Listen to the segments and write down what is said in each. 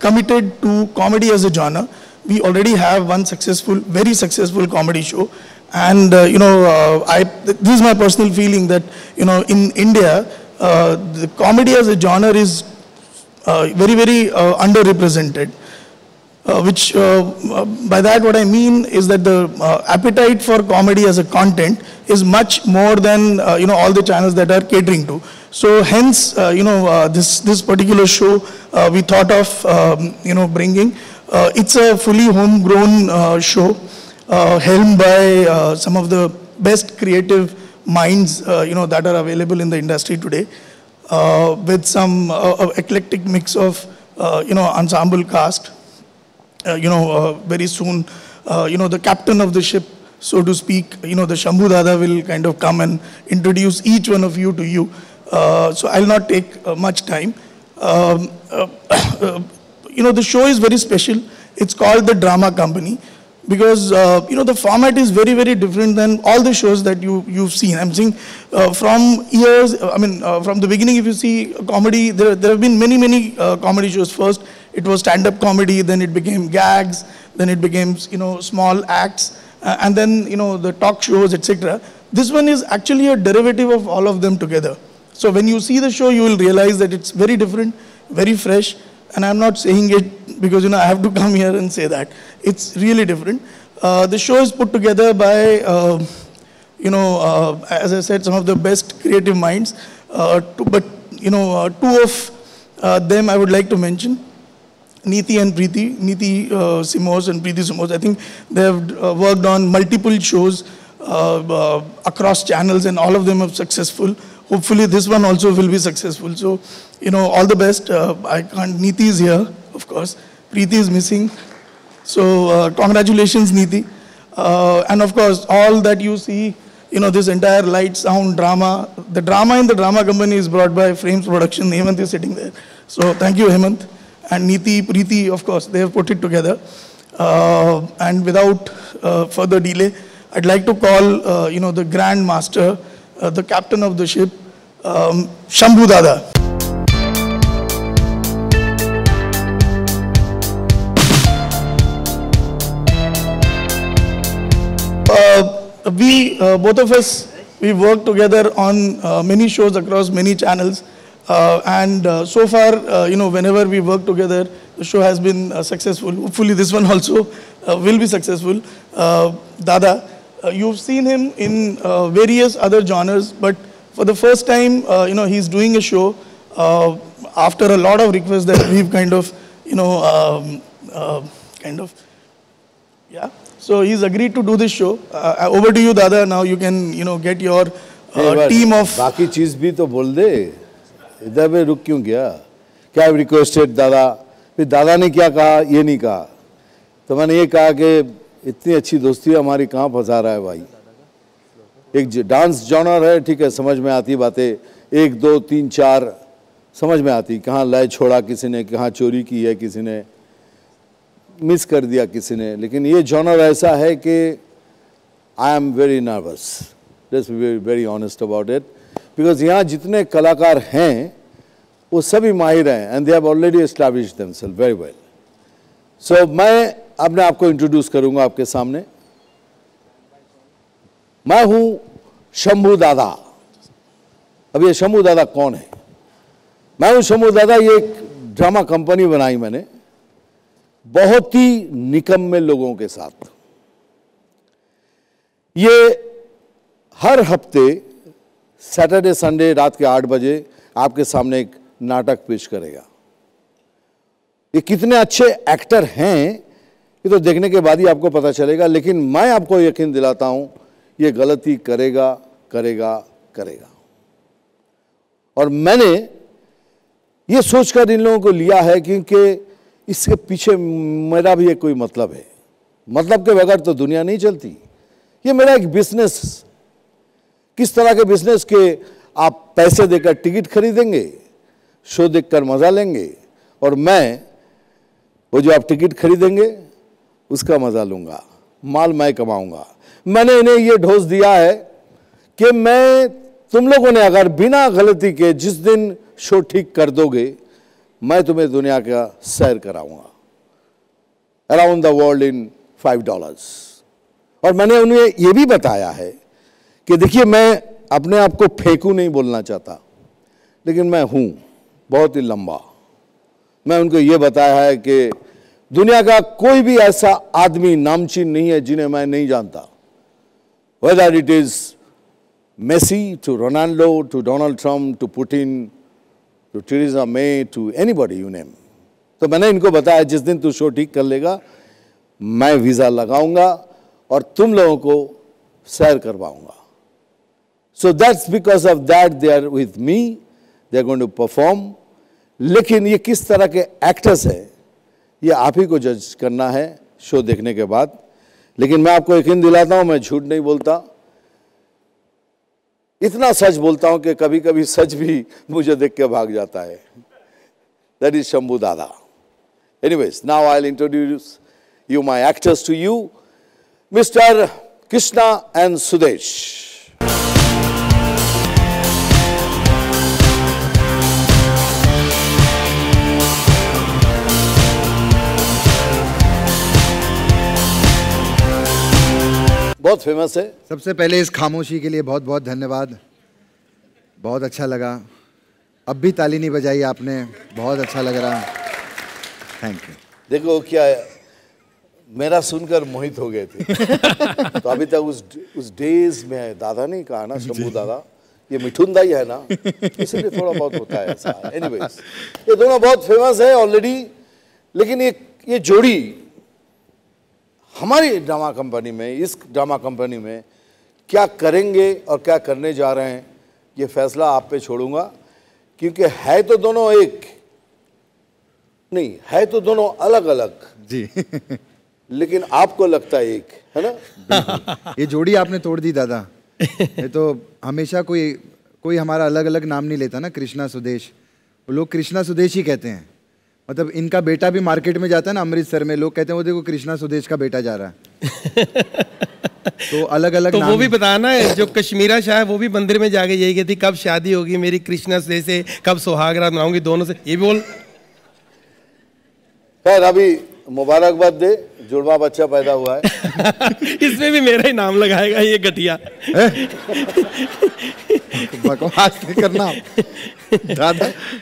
committed to comedy as a genre. We already have one successful, very successful comedy show. And, this is my personal feeling that, in India, the comedy as a genre is very, very underrepresented. By that what I mean is that the appetite for comedy as a content is much more than, all the channels that are catering to. So hence, this particular show we thought of, bringing. It's a fully homegrown show, helmed by some of the best creative minds, that are available in the industry today, with some eclectic mix of, ensemble cast. Very soon, the captain of the ship, so to speak, the Shambhu Dada will kind of come and introduce each one of you to you. So I'll not take much time. The show is very special. It's called The Drama Company because, the format is very, very different than all the shows that you've seen. I'm saying from years, from the beginning, if you see comedy, there have been many, many comedy shows. First, it was stand-up comedy, then it became gags, then it became, small acts, and then, the talk shows, etc. This one is actually a derivative of all of them together. So when you see the show, you will realize that it's very different, very fresh, and I'm not saying it because, I have to come here and say that. It's really different. The show is put together by, as I said, some of the best creative minds, but, two of them I would like to mention. Neeti and Preeti, Neeti Simos and Preeti Simos. I think they have worked on multiple shows across channels and all of them are successful. Hopefully this one also will be successful. So, all the best. Neeti is here, of course. Preeti is missing. So, congratulations, Neeti. And of course, all that you see, this entire light, sound, drama. The drama in the Drama Company is brought by Frames Production. Hemant is sitting there. So, thank you, Hemant. And Neeti, Preeti, of course, they have put it together. And without further delay, I'd like to call, the Grand Master, the captain of the ship, Shambhu Dada. Both of us, we worked together on many shows across many channels. So far, whenever we work together, the show has been successful. Hopefully this one also will be successful. Dada, you've seen him in various other genres, but for the first time, he's doing a show after a lot of requests that we've yeah. So he's agreed to do this show. Over to you, Dada. Now you can, get your team of. बाकी चीज भी तो बोल दे. इधर पे रुक क्यों गया? क्या रिक्वेस्टेड दादा? फिर दादा ने क्या कहा? ये नहीं कहा. तो मैंने ये कहा कि इतनी अच्छी दोस्ती हमारी कहाँ फंसा रहा है भाई? एक डांस जॉनर है, ठीक है, समझ में आती बातें. 1, 2, 3, 4 समझ में आती. कहाँ लय छोड़ा किसी ने, कहाँ चोरी की है किसी ने, मिस कर दिया किसी ने. लेकिन ये जॉनर ऐसा है कि I am very nervous. Let's be very honest about it. Because यहाँ जितने कलाकार हैं वो सभी माहिर हैं and they have already established themselves very well. So मैं अपने आप को इंट्रोड्यूस करूंगा आपके सामने. मैं हूं शंभू दादा. अब ये शंभू दादा कौन है? मैं हूं शंभू दादा. ये एक ड्रामा कंपनी बनाई मैंने बहुत ही निकम्मे लोगों के साथ. ये हर हफ्ते सैटरडे संडे रात के 8 बजे आपके सामने एक नाटक पेश करेगा. ये कितने अच्छे एक्टर हैं ये तो देखने के बाद ही आपको पता चलेगा. लेकिन मैं आपको यकीन दिलाता हूं ये गलती करेगा करेगा करेगा. और मैंने ये सोचकर इन लोगों को लिया है क्योंकि इसके पीछे मेरा भी एक कोई मतलब है. मतलब के बगैर तो दुनिया नहीं चलती. ये मेरा एक बिजनेस. किस तरह के बिजनेस के आप पैसे देकर टिकट खरीदेंगे, शो देखकर मजा लेंगे, और मैं वो जो आप टिकट खरीदेंगे उसका मजा लूंगा. माल मैं कमाऊंगा. मैंने इन्हें ये ढोस दिया है कि मैं तुम लोगों ने अगर बिना गलती के जिस दिन शो ठीक कर दोगे मैं तुम्हें दुनिया का सैर कराऊंगा, अराउंड द वर्ल्ड इन $5। और मैंने उन्हें यह भी बताया है कि देखिए, मैं अपने आप को फेंकू नहीं बोलना चाहता, लेकिन मैं हूं बहुत ही लंबा। मैं उनको ये बताया है कि दुनिया का कोई भी ऐसा आदमी नामचीन नहीं है जिन्हें मैं नहीं जानता, whether it is Messi to Ronaldo to Donald Trump to Putin to Theresa May to anybody you name. तो मैंने इनको बताया जिस दिन तू शो ठीक कर लेगा मैं वीजा लगाऊंगा और तुम लोगों को सैर करवाऊंगा। So that's because of that they are with me, they are going to perform. लेकिन ये किस तरह के एक्टर्स हैं ये आप ही को जज करना है शो देखने के बाद। लेकिन मैं आपको यकीन दिलाता हूं, मैं झूठ नहीं बोलता, इतना सच बोलता हूं कि कभी कभी सच भी मुझे देख के भाग जाता है। दैट इज शंभू दादा। Anyways, now I will introduce you my actors to you, Mr. Krishna and Sudesh. बहुत फेमस है। सबसे पहले इस खामोशी के लिए बहुत बहुत धन्यवाद, बहुत अच्छा लगा। अब भी ताली नहीं बजाई आपने, बहुत अच्छा लग रहा, थैंक यू। देखो क्या है, मेरा सुनकर मोहित हो गए थे। तो अभी तक उस डेज में दादा नहीं कहा ना, शंभू दादा, ये मिठुन दाई है ना, इसलिए थोड़ा बहुत होता है ऐसा। एनीवेज, ये दोनों बहुत फेमस है ऑलरेडी, लेकिन ये जोड़ी हमारी ड्रामा कंपनी में, इस ड्रामा कंपनी में क्या करेंगे और क्या करने जा रहे हैं ये फैसला आप पे छोड़ूंगा, क्योंकि है तो दोनों एक नहीं, है तो दोनों अलग अलग जी लेकिन आपको लगता है एक, है ना? ये जोड़ी आपने तोड़ दी दादा। ये तो हमेशा कोई हमारा अलग अलग नाम नहीं लेता ना, कृष्णा सुदेश। वो लोग कृष्णा सुदेश ही कहते हैं। मतलब इनका बेटा भी मार्केट में जाता है ना अमृतसर में, लोग कहते हैं वो देखो कृष्णा सुदेश का बेटा जा रहा है। तो अलग अलग तो नाम वो भी बताना है, जो कश्मीरा शाह है वो भी मंदिर में जाके यही कहती कब शादी होगी मेरी कृष्णा सुदेश से, कब सुहागरात मनाऊंगी दोनों से, ये भी बोल। खैर अभी मुबारकबाद दे, जुड़वा बच्चा पैदा हुआ है। इसमें भी मेरा ही नाम लगाएगा ये घटिया। बकवास नहीं करना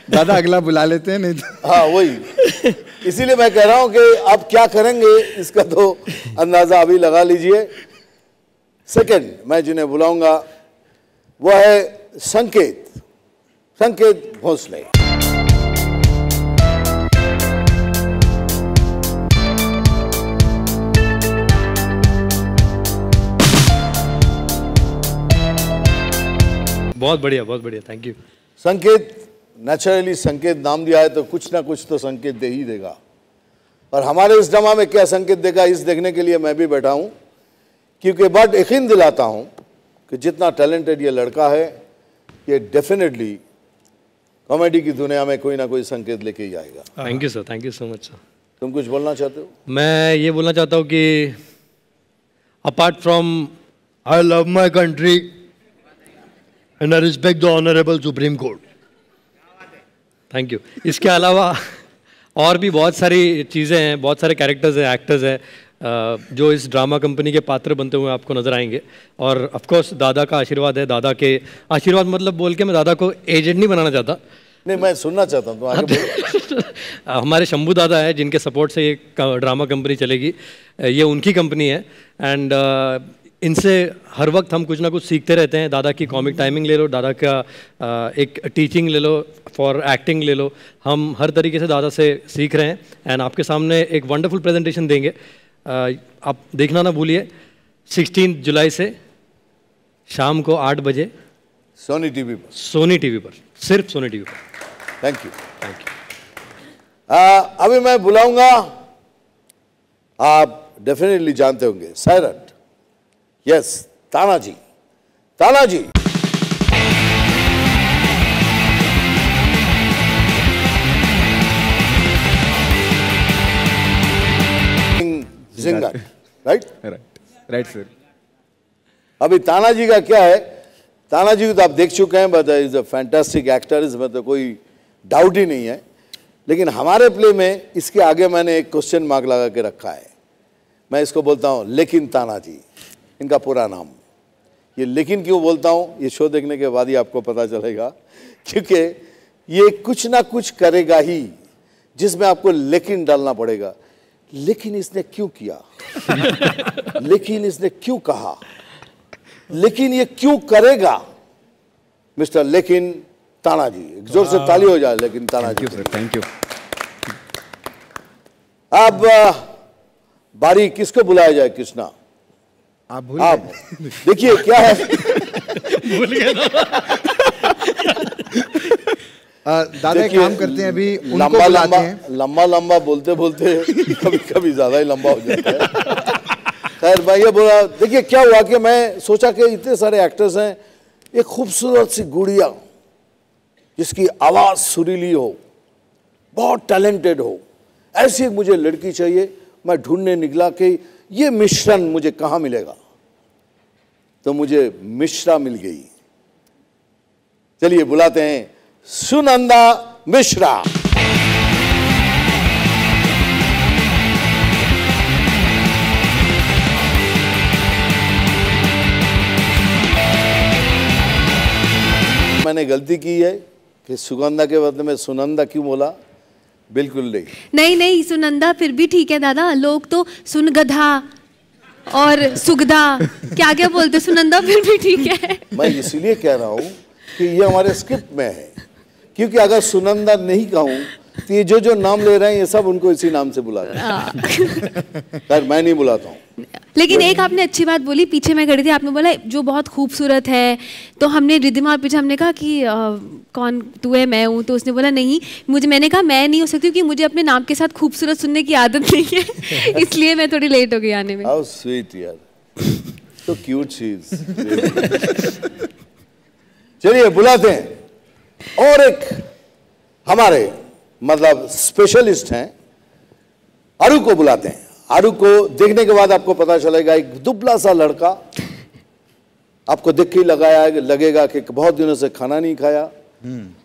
दादा अगला बुला लेते हैं नहीं तो। हाँ वही, इसीलिए मैं कह रहा हूं कि अब क्या करेंगे इसका तो अंदाजा अभी लगा लीजिए। सेकंड मैं जिन्हें बुलाऊंगा वो है संकेत भोसले। बहुत बढ़िया, थैंक यू। संकेत, नेचुरली संकेत नाम दिया है तो कुछ ना कुछ तो संकेत दे ही देगा, और हमारे इस ड्रामा में क्या संकेत देगा इस देखने के लिए मैं भी बैठा हूं, क्योंकि बट यकीन दिलाता हूं कि जितना टैलेंटेड ये लड़का है ये डेफिनेटली कॉमेडी की दुनिया में कोई ना कोई संकेत लेके ही आएगा। Thank you sir, thank you so much sir. तुम कुछ बोलना चाहते हो? मैं ये बोलना चाहता हूँ कि apart from I love my country and I respect the honourable supreme court, thank you, इसके अलावा और भी बहुत सारी चीज़ें हैं, बहुत सारे कैरेक्टर्स हैं, एक्टर्स हैं जो इस ड्रामा कंपनी के पात्र बनते हुए आपको नज़र आएंगे। और ऑफ कोर्स दादा का आशीर्वाद है, दादा के आशीर्वाद मतलब बोल के मैं दादा को एजेंट नहीं बनाना चाहता, नहीं मैं सुनना चाहता हूँ, तो आगे बोलो। हमारे शंभू दादा है जिनके सपोर्ट से ये ड्रामा कंपनी चलेगी, ये उनकी कंपनी है। एंड इनसे हर वक्त हम कुछ ना कुछ सीखते रहते हैं। दादा की कॉमिक टाइमिंग ले लो, दादा का एक टीचिंग ले लो, फॉर एक्टिंग ले लो, हम हर तरीके से दादा से सीख रहे हैं। एंड आपके सामने एक वंडरफुल प्रेजेंटेशन देंगे, आप देखना ना भूलिए। 16 जुलाई से शाम को 8 बजे सोनी टीवी पर, सिर्फ सोनी टीवी पर। Thank you. अभी मैं बुलाऊंगा, आप डेफिनेटली जानते होंगे, सैरट, यस, तानाजी। जिंगर, राइट सर। अभी तानाजी का क्या है, तानाजी को तो आप देख चुके हैं, but is a fantastic actor, इसमें तो कोई डाउट ही नहीं है। लेकिन हमारे प्ले में इसके आगे मैंने एक क्वेश्चन मार्क लगा के रखा है। मैं इसको बोलता हूँ लेकिन तानाजी, इनका पूरा नाम। ये लेकिन क्यों बोलता हूँ ये शो देखने के बाद ही आपको पता चलेगा, क्योंकि ये कुछ ना कुछ करेगा ही जिसमें आपको लेकिन डालना पड़ेगा। लेकिन इसने क्यों किया, लेकिन इसने क्यों कहा, लेकिन ये क्यों करेगा। मिस्टर लेकिन तानाजी, एक जोर से ताली हो जाए लेकिन तानाजी। Thank you. अब बारी किसको बुलाया जाए कृष्णा? आप भूल आप गए। देखिए क्या है। भूल गए ना। दादा एक काम करते हैं, अभी उनको लंबा बुलाते लंबा हैं। लंबा लंबा बोलते बोलते कभी कभी ज्यादा ही लंबा हो जाता है। खैर मैं ये बोला, देखिए क्या हुआ कि मैं सोचा कि इतने सारे एक्टर्स हैं, एक खूबसूरत सी गुड़िया जिसकी आवाज सुरीली हो, बहुत टैलेंटेड हो, ऐसी मुझे लड़की चाहिए। मैं ढूंढने निकला कि ये मिश्रण मुझे कहाँ मिलेगा, तो मुझे मिश्रा मिल गई। चलिए बुलाते हैं सुनंदा मिश्रा। मैंने गलती की है कि सुगंधा के बदले में सुनंदा क्यों बोला? बिल्कुल नहीं। नहीं नहीं, सुनंदा फिर भी ठीक है दादा। लोग तो सुनगधा और सुगधा क्या क्या बोलते, सुनंदा फिर भी ठीक है। मैं इसीलिए कह रहा हूं कि ये हमारे स्क्रिप्ट में है, क्योंकि अगर सुनंदा नहीं कहूं तो ये जो नाम ले रहे हैं ये सब उनको इसी नाम से बुला रहे हैं। खैर मैं नहीं बुलाता हूं। लेकिन एक आपने अच्छी बात बोली, पीछे मैं खड़ी थी, आपने बोला जो बहुत खूबसूरत है, तो हमने रिद्धिमा और पीछे हमने कहा कि कौन तू है मैं हूँ, तो उसने बोला नहीं मुझे, मैंने कहा मैं नहीं हो सकती क्योंकि मुझे अपने नाम के साथ खूबसूरत सुनने की आदत नहीं है। इसलिए मैं थोड़ी लेट हो गई आने में। हाउ स्वीट यार, so क्यूट चीज। चलिए बुलाते हैं और एक हमारे मतलब स्पेशलिस्ट हैं, अरु को बुलाते हैं। अरु को देखने के बाद आपको पता चलेगा, एक दुबला सा लड़का, आपको देख के ही लगेगा कि बहुत दिनों से खाना नहीं खाया,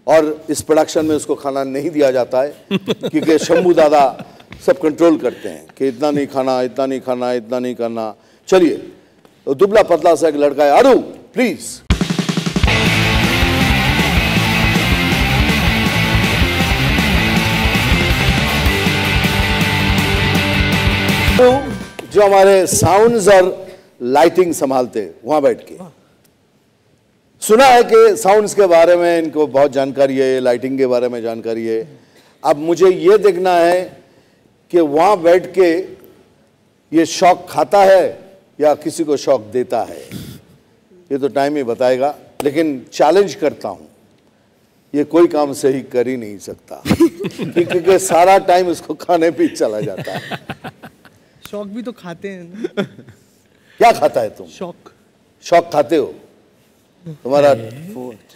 और इस प्रोडक्शन में उसको खाना नहीं दिया जाता है क्योंकि शंभू दादा सब कंट्रोल करते हैं कि इतना नहीं खाना, इतना नहीं खाना, इतना नहीं करना। चलिए तो दुबला पतला सा एक लड़का है, अरु प्लीज। जो हमारे साउंड्स और लाइटिंग संभालते वहां बैठ के, सुना है कि साउंड्स के बारे में इनको बहुत जानकारी है, लाइटिंग के बारे में जानकारी है। अब मुझे ये देखना है कि वहां बैठ के ये शौक खाता है या किसी को शौक देता है, ये तो टाइम ही बताएगा। लेकिन चैलेंज करता हूं, ये कोई काम सही कर ही नहीं सकता क्योंकि सारा टाइम उसको खाने पे चला जाता है। शौक भी तो खाते हैं। क्या खाता है तुम? शौक। शौक खाते हो? तुम्हारा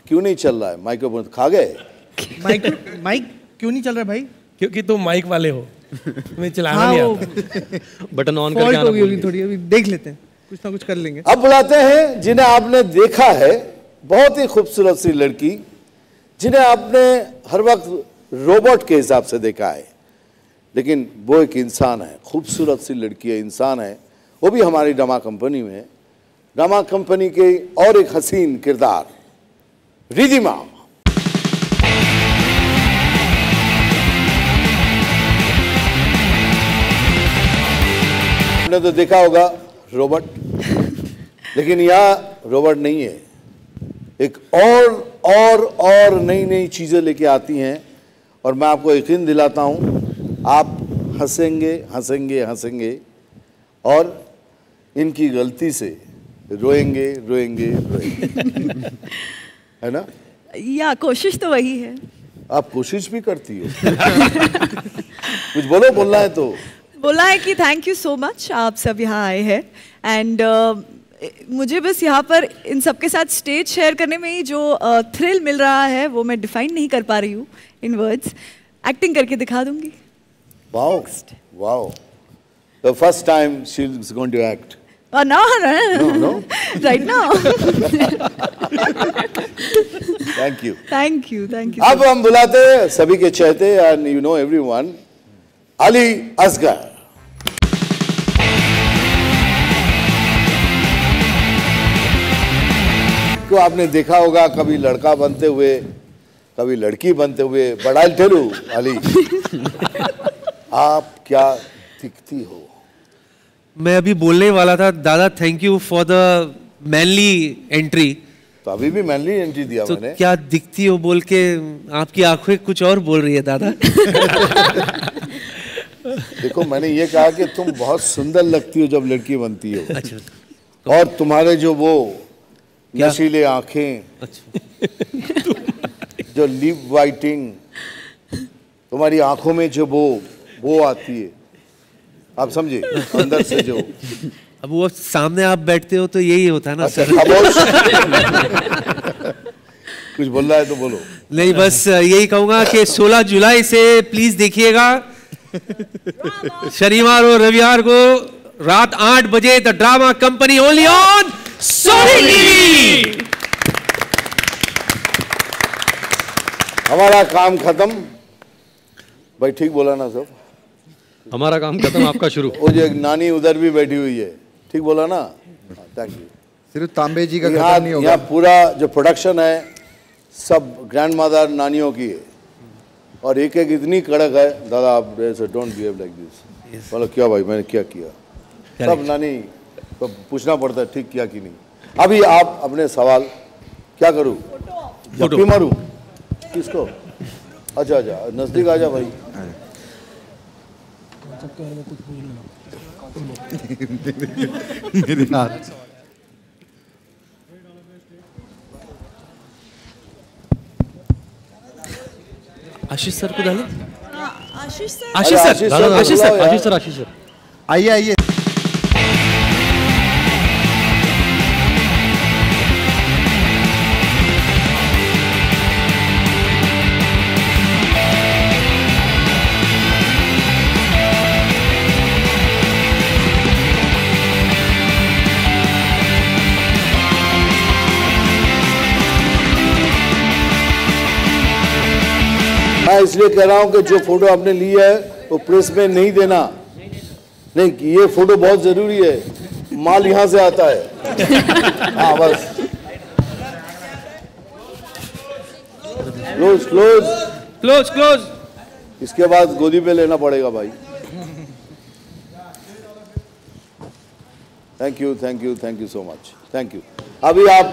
क्यों नहीं चल रहा है? माइक्रोफोन खा गए? माइक क्यों नहीं चल रहा भाई? क्योंकि तुम माइक वाले हो, तुम्हें चलाना हाँ, नहीं वो आता। बटन ऑन करके फॉल्ट आना होगी भूल होगी गए। थोड़ी, अभी देख लेते हैं, कुछ ना कुछ कर लेंगे। अब बुलाते हैं जिन्हें आपने देखा है, बहुत ही खूबसूरत सी लड़की, जिन्हें आपने हर वक्त रोबोट के हिसाब से देखा है, लेकिन वो एक इंसान है, खूबसूरत सी लड़की है, इंसान है। वो भी हमारी ड्रामा कंपनी में, ड्रामा कंपनी के और एक हसीन किरदार रिद्धिमा। आपने तो देखा होगा रोबोट, लेकिन यह रोबोट नहीं है, एक और नई नई चीजें लेके आती हैं, और मैं आपको यकीन दिलाता हूं आप हंसेंगे हंसेंगे हंसेंगे और इनकी गलती से रोएंगे रोएंगे रोएंगे। है ना? या कोशिश तो वही है। आप कोशिश भी करती हो। कुछ बोलो, बोलना है तो। बोला है कि थैंक यू सो मच, आप सब यहाँ आए हैं, एंड मुझे बस यहाँ पर इन सबके साथ स्टेज शेयर करने में ही जो थ्रिल मिल रहा है वो मैं डिफाइन नहीं कर पा रही हूँ इन वर्ड्स। एक्टिंग करके दिखा दूंगी। Wow, wow. The first time she's going to act. No, No, no. right now. Thank you. Thank you, thank you. अब हम बुलाते हैं सभी के चहेते and you know everyone, Ali Asgar. को आपने देखा होगा कभी लड़का बनते हुए, कभी लड़की बनते हुए, but I tell you Ali, आप क्या दिखती हो। मैं अभी बोलने वाला था दादा, thank you for the manly entry. तो अभी भी मैनली एंट्री दिया तो मैंने। क्या दिखती हो बोल के आपकी आंखें कुछ और बोल रही है दादा। देखो मैंने ये कहा कि तुम बहुत सुंदर लगती हो जब लड़की बनती हो। अच्छा। और तुम्हारे जो वो नशीले आंखें, जो लिप वाइटिंग, तुम्हारी आंखों में जो वो आती है, आप समझे, अंदर से जो। अब वो सामने आप बैठते हो तो यही होता है ना सर। कुछ बोल रहा है तो बोलो। नहीं, बस यही कहूंगा कि 16 जुलाई से प्लीज देखिएगा, शनिवार और रविवार को रात 8 बजे the drama company only on Sony TV. हमारा काम खत्म। भाई ठीक बोला ना सब? हमारा काम खत्म, आपका शुरू। वो जो एक नानी उधर भी बैठी हुई है, ठीक बोला ना? Thank you. सिर्फ तांबे जी का खत्म नहीं होगा। यहाँ पूरा जो प्रोडक्शन है सब ग्रैंड मदर नानियों की है, और एक एक इतनी कड़क है। दादा आप डोंट बिहेव लाइक दिस। बोलो क्या भाई मैंने क्या किया? सब नानी तो पूछना पड़ता है ठीक किया कि नहीं। अभी आप अपने सवाल क्या करूँ? जप्पी मारूं किसको? अच्छा अच्छा नजदीक आ जा भाई। मेरी हाथ आशीष सर को डालो। आशीष सर, आशीष सर, आशीष सर आइए आइए। मैं इसलिए कह रहा हूं कि जो फोटो आपने ली है वो प्रेस में नहीं देना। नहीं, ये फोटो बहुत जरूरी है, माल यहां से आता है। हाँ बस क्लोज क्लोज क्लोज क्लोज। इसके बाद गोदी पे लेना पड़ेगा भाई। Thank you thank you thank you so much, thank you. अभी आप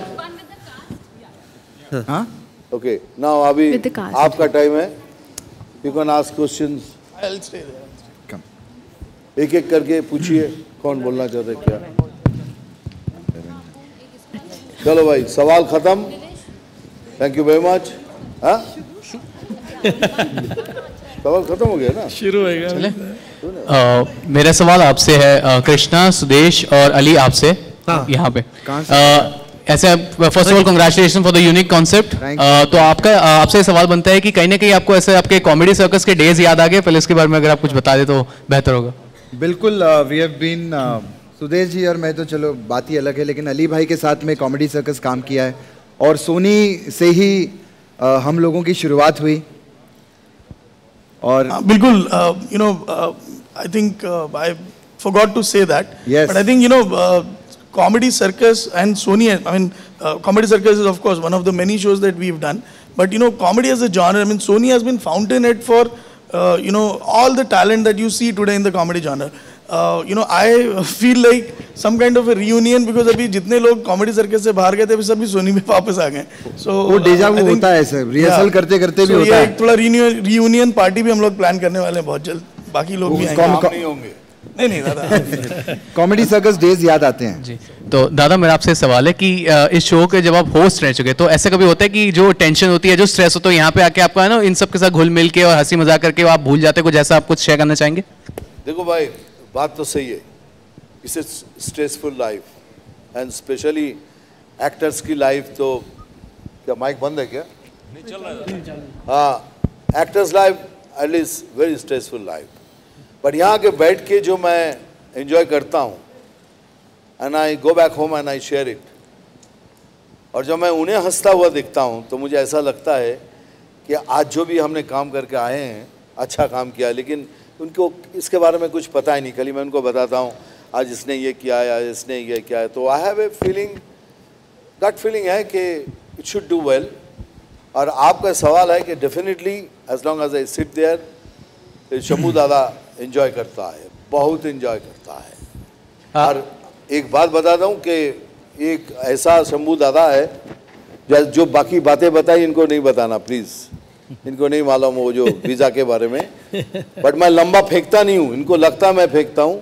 हाँ ओके नाउ अभी With the cast. आपका टाइम है, यू कैन आस्क क्वेश्चंस। एक एक करके पूछिए कौन बोलना चाहते हैं क्या। चलो भाई सवाल खत्म, थैंक यू वेरी मच। हाँ सवाल खत्म हो गया ना, शुरू होगा। मेरा सवाल आपसे है, कृष्णा, सुदेश और अली आपसे। हाँ। यहाँ पे कहाँ से? ऐसे first of all congratulation for the unique concept. तो आपका आपसे सवाल बनता है कि कहीं ना कहीं आपको ऐसे आपके कॉमेडी सर्कस के डेज याद आ गए? पहले इसके बारे में अगर आप कुछ बता दे तो बेहतर होगा। बिल्कुल। We have been, Sudesh ji और मैं तो चलो बात ही अलग है, लेकिन अली भाई के साथ में कॉमेडी सर्कस काम किया है, और सोनी से ही हम लोगों की शुरुआत हुई। और बिल्कुल, you know, I think I forgot to say that. Yes. But I think, you know, Comedy Circus and Sony, I mean, Comedy Circus is of course one of the many shows that we've done. But, you know, comedy as a genre, I mean, Sony has been fountainhead for, you know, all the talent that you see today in the comedy genre. You know, I feel like some kind of a reunion because अभी जितने लोग Comedy Circus से बाहर गए थे, अभी सभी सोनी में वापस आ गए। So वो डेजा वू होता है सर, रिहर्सल करते करते भी होता है। एक थोड़ा reunion पार्टी भी हम लोग प्लान करने वाले हैं बहुत जल्द, बाकी लोग भी आएंगे। नहीं होंगे। नहीं दादा। कॉमेडी सर्कस डेज याद आते हैं जी। तो दादा मेरा आपसे सवाल है कि इस शो के जब आप होस्ट रह चुके, तो ऐसा कभी होता है कि जो टेंशन होती है, जो स्ट्रेस होता है, यहाँ पे आके आपका है ना इन सब के साथ घुल मिल के और हंसी मजाक करके आप भूल जाते हो कुछ, ऐसा आप कुछ शेयर करना चाहेंगे? देखो भाई बात तो सही है, it's a stressful life and specially actors की लाइफ। तो क्या माइक बंद है क्या? नहीं चल रहा है। हाँ, actors life at least very stressful life, but यहाँ के बैठ के जो मैं एंजॉय करता हूँ and I go back home and I share it, और जब मैं उन्हें हंसता हुआ देखता हूँ तो मुझे ऐसा लगता है कि आज जो भी हमने काम करके आए हैं अच्छा काम किया, लेकिन उनको इसके बारे में कुछ पता ही नहीं। कल मैं उनको बताता हूँ आज इसने ये किया है, आज इसने ये किया है, तो I have a feeling, gut feeling है कि इट शुड डू वेल। और आपका सवाल है कि definitely as long as I sit there, Shambhu दादा एंजॉय करता है, बहुत एंजॉय करता है। और एक बात बताता हूँ कि एक ऐसा शंभू दादा है जो बाकी बातें बताई इनको नहीं बताना प्लीज़, इनको नहीं मालूम वो जो वीज़ा के बारे में। बट मैं लंबा फेंकता नहीं हूँ, इनको लगता मैं फेंकता हूँ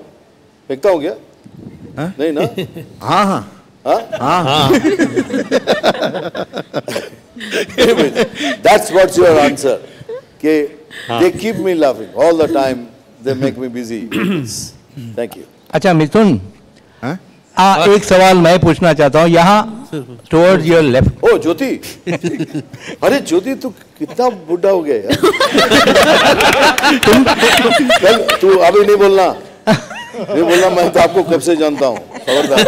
क्या? हा? नहीं ना? हाँ हाँ हाँ हाँ। That's what's your answer. कि they keep me laughing all the time. They make me busy. Thank you. अच्छा मिथुन, एक सवाल मैं पूछना चाहता हूँ यहाँ towards your left. ओ ज्योति, अरे ज्योति तू कितना बुढ़ा हो गया यार। तू अभी नहीं बोलना, मैं तो आपको कब से जानता हूँ, खबरदार।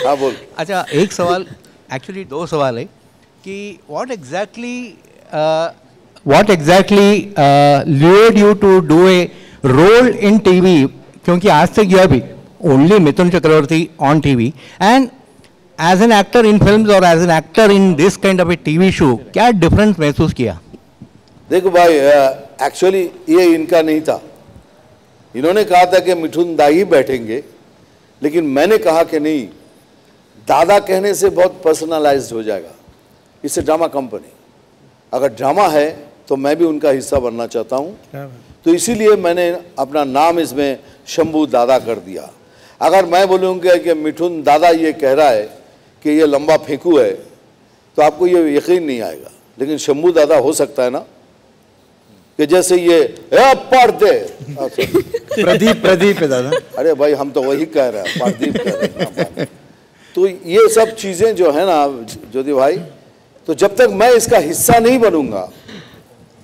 हाँ बोल। अच्छा एक सवाल, एक्चुअली दो सवाल है कि what exactly lured you to do a role in TV? क्योंकि आज तक यह भी only Mithun Chakraborty on TV and as an actor in films or as an actor in this kind of a TV show, क्या difference महसूस किया? देखो भाई, एक्चुअली ये इनका नहीं था। इन्होंने कहा था कि मिठुन दा ही बैठेंगे, लेकिन मैंने कहा कि नहीं, दादा कहने से बहुत पर्सनलाइज्ड हो जाएगा। इससे ड्रामा कंपनी, अगर ड्रामा है तो मैं भी उनका हिस्सा बनना चाहता हूँ, तो इसीलिए मैंने अपना नाम इसमें शंभू दादा कर दिया। अगर मैं बोलूँगा कि मिठुन दादा ये कह रहा है कि ये लंबा फेंकू है, तो आपको ये यकीन नहीं आएगा। लेकिन शंभू दादा हो सकता है ना, कि जैसे ये पढ़ते प्रदीप है दादा। अरे भाई हम तो वही कह रहे हैं, प्रदीप कह रहे हैं। तो ये सब चीज़ें जो है ना ज्योति भाई, तो जब तक मैं इसका हिस्सा नहीं बनूंगा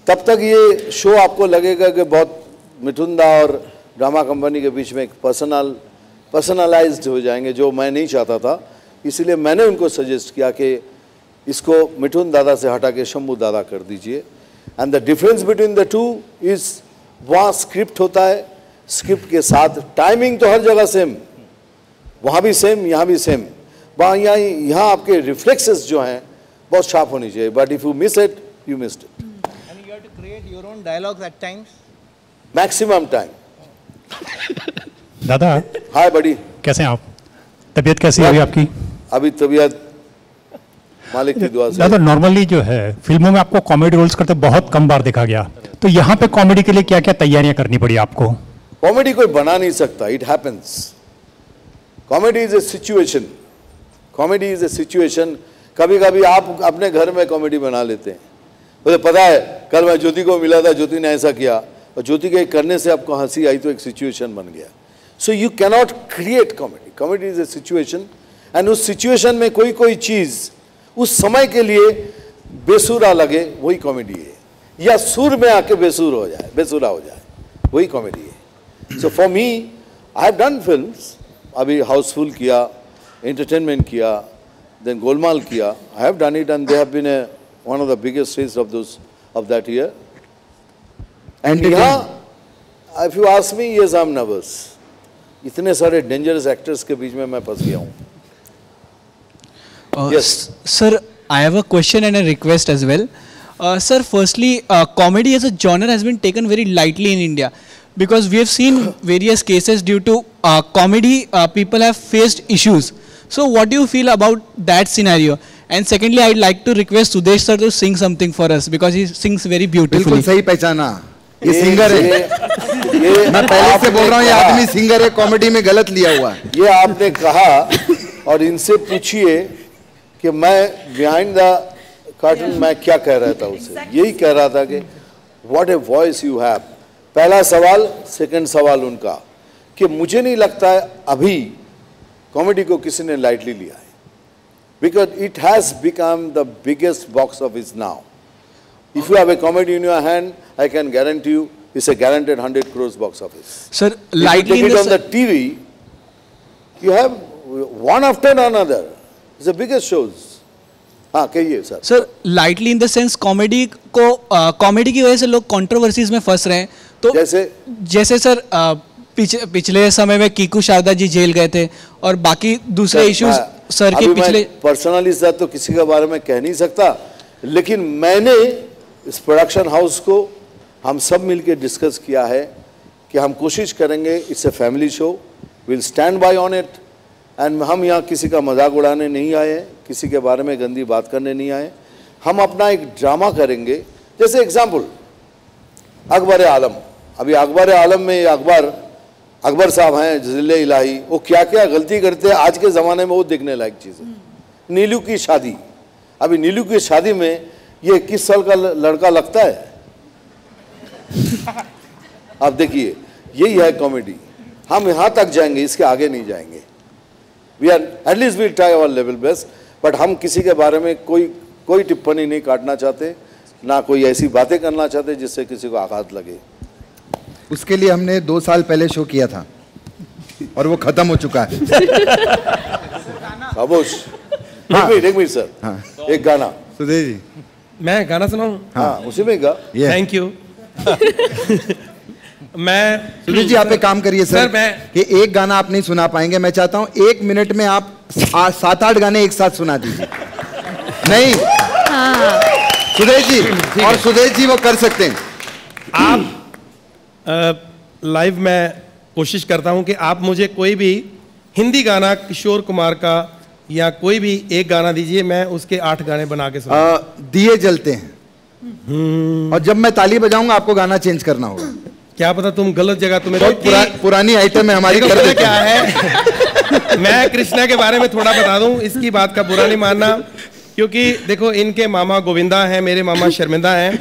तब तक ये शो आपको लगेगा कि बहुत मिठुन दा और ड्रामा कंपनी के बीच में एक पर्सनलाइज्ड हो जाएंगे, जो मैं नहीं चाहता था। इसलिए मैंने उनको सजेस्ट किया कि इसको मिठुन दादा से हटा के शंभू दादा कर दीजिए। And the difference between the two is, वहाँ स्क्रिप्ट होता है, स्क्रिप्ट के साथ टाइमिंग तो हर जगह सेम, वहाँ भी सेम, यहाँ भी सेम। वहाँ यहाँ आपके रिफ्लेक्सेस जो हैं बहुत शार्प होनी चाहिए, but if you miss it, you missed it. And you have to create your own dialogues at times. Maximum time. दादा हाय बड़ी, कैसे हैं आप? तबीयत कैसी है अभी आपकी? अभी तबीयत मालिक की दुआ से। दादा नॉर्मली जो है फिल्मों में आपको कॉमेडी रोल्स करते बहुत कम बार देखा गया, तो यहाँ पे कॉमेडी के लिए क्या क्या तैयारियां करनी पड़ी आपको? कॉमेडी कोई बना नहीं सकता, it happens. Comedy is a situation, comedy is a situation. कभी कभी आप अपने घर में कॉमेडी बना लेते हैं। मुझे पता है, कल मैं ज्योति को मिला था, ज्योति ने ऐसा किया, और ज्योति के करने से आपको हंसी आई तो एक सिचुएशन बन गया। So you cannot create comedy, comedy is a situation. And उस सिचुएशन में कोई चीज़ उस समय के लिए बेसुरा लगे, वही कॉमेडी है, या सुर में आके बेसुरा हो जाए, वही कॉमेडी है। So for me, I have done films, अभी हाउसफुल किया, एंटरटेनमेंट किया, देन गोलमाल किया। I have done it and they have been one of the biggest hits of that year. And यहाँ if you ask me, yes I am nervous. इतने सारे dangerous actors के बीच में मैं फंस गया हूँ। Yes. Sir, I have a question and a request as well. Sir, firstly, comedy as a genre has been taken very lightly in India because we have seen various cases due to comedy, people have faced issues. So what do you feel about that scenario? And secondly, I'd like to request Sudesh sir to sing something for us because he sings very beautifully. बिल्कुल सही पहचाना, ये singer है। मैं पहले से बोल रहा हूँ, ये आदमी सिंगर है, कॉमेडी में गलत लिया हुआ है। ये आपने कहा, और इनसे पूछिए कि मैं बिहाइंड द कर्टन मैं क्या कह रहा था उसे। यही कह रहा था कि what a voice you have. पहला सवाल, सेकंड सवाल उनका कि मुझे नहीं लगता है अभी कॉमेडी को किसी ने लाइटली लिया है, because it has become the biggest box office now. If you have a comedy in your hand, I can guarantee you it's a guaranteed 100 crores box office. Sir, lightly on the TV, you have one after another. The biggest shows. हाँ कहिए sir. Sir lightly in the sense comedy की वजह से लोग controversies में फंस रहे हैं, तो जैसे सर पिछले समय में कीकू शारदा जी जेल गए थे और बाकी दूसरे इश्यूज सर के पिछले। पर्सनली सर तो किसी के बारे में कह नहीं सकता, लेकिन मैंने इस प्रोडक्शन हाउस को हम सब मिलकर डिस्कस किया है कि हम कोशिश करेंगे, it's a family show, will stand by on it, and हम यहाँ किसी का मजाक उड़ाने नहीं आए, किसी के बारे में गंदी बात करने नहीं आए। हम अपना एक ड्रामा करेंगे। जैसे एग्जाम्पल अकबर आलम, अभी अकबर आलम में अकबर साहब हैं जिले इलाही, वो क्या क्या गलती करते हैं आज के ज़माने में, वो देखने लायक चीज़ है। नीलू की शादी, अभी नीलू की शादी में ये 21 साल का लड़का लगता है। आप देखिए, यही है कॉमेडी। हम यहाँ तक जाएंगे, इसके आगे नहीं जाएंगे। We are at least we try our level best, but हम किसी के बारे में कोई टिप्पणी नहीं काटना चाहते, ना कोई ऐसी बातें करना चाहते जिससे किसी को आघात लगे। उसके लिए हमने 2 साल पहले शो किया था और वो खत्म हो चुका है। खामोश। एक मिनट सर। हाँ। एक गाना सुधीर जी, मैं गाना सुनाऊं? हाँ उसी में गा। Thank you. मैं सुधीर जी आप एक काम करिए सर कि एक गाना आप नहीं सुना पाएंगे, मैं चाहता हूँ 1 मिनट में आप 7-8 गाने एक साथ सुना दीजिए। नहीं सुधीर जी, और सुधीर जी वो कर सकते हैं। आप लाइव मैं कोशिश करता हूं कि आप मुझे कोई भी हिंदी गाना किशोर कुमार का या कोई भी एक गाना दीजिए, मैं उसके 8 गाने बना के सुना। दिए जलते हैं और जब मैं ताली बजाऊंगा आपको गाना चेंज करना होगा। क्या पता तुम गलत जगह, तुम्हें तो पुरानी आइटम है हमारी। कर देते क्या है। मैं कृष्णा के बारे में थोड़ा बता दूं, इसकी बात का बुरा नहीं मानना, क्योंकि देखो इनके मामा गोविंदा हैं, मेरे मामा शर्मिंदा हैं।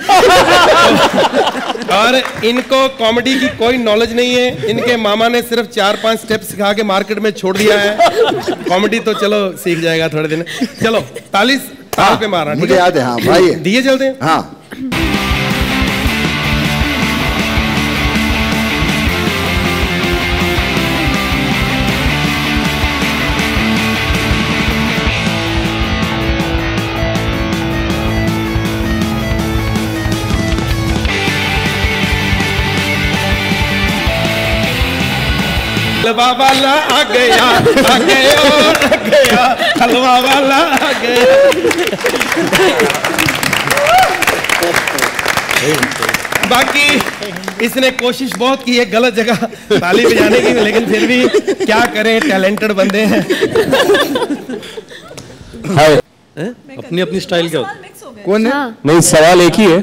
और इनको कॉमेडी की कोई नॉलेज नहीं है। इनके मामा ने सिर्फ 4-5 स्टेप सिखा के मार्केट में छोड़ दिया है। कॉमेडी तो चलो सीख जाएगा थोड़े दिन। चलो ताल पे मारना। मुझे याद है। हाँ भाई दिए चलते हैं। हाँ हलवा वाला आ गया, आ गया, हलवा वाला आ गया। बाकी इसने कोशिश बहुत की है गलत जगह ताली बजाने की, लेकिन फिर भी क्या करें, टैलेंटेड बंदे हैं। अपनी अपनी स्टाइल क्या होती है? कौन है? नहीं, सवाल एक ही है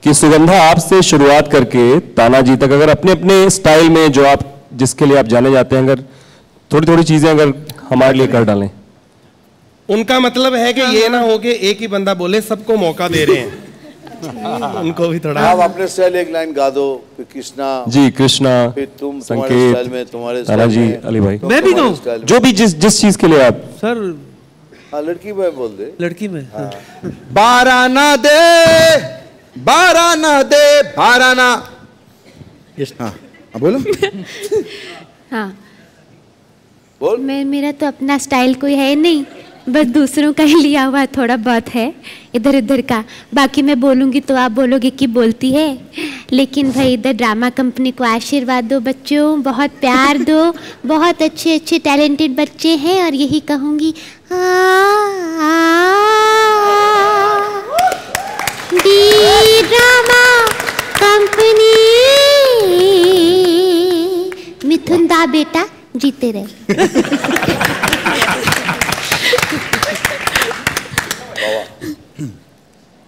कि सुगंधा आपसे शुरुआत करके तानाजी तक, अगर अपने अपने स्टाइल में जो आप जिसके लिए आप जाने जाते हैं, अगर थोड़ी थोड़ी चीजें अगर हमारे लिए कर डालें। उनका मतलब है कि ये ना हो कि एक ही बंदा बोले, सबको मौका दे रहे हैं। उनको भी थोड़ा आप अपने स्टाइल एक लाइन गा दो। कृष्णा जी, कृष्णा, फिर तुम संकेत, तुम्हारे तानाजी, अली भाई, मैं भी गाऊं जो भी जिस चीज के लिए आप। सर लड़की में बोल दे। लड़की में बाराना दे, बाराना दे, बाराना। हाँ बोलो। हाँ बोल। मेरा तो अपना स्टाइल कोई है नहीं, बस दूसरों का ही लिया हुआ थोड़ा बहुत है इधर उधर का। बाकी मैं बोलूँगी तो आप बोलोगे कि बोलती है, लेकिन भाई इधर ड्रामा कंपनी को आशीर्वाद दो बच्चों, बहुत प्यार दो, बहुत अच्छे अच्छे टैलेंटेड बच्चे हैं, और यही कहूँगी ड्रामा कंपनी। मिथुन दा बेटा जीते रहे।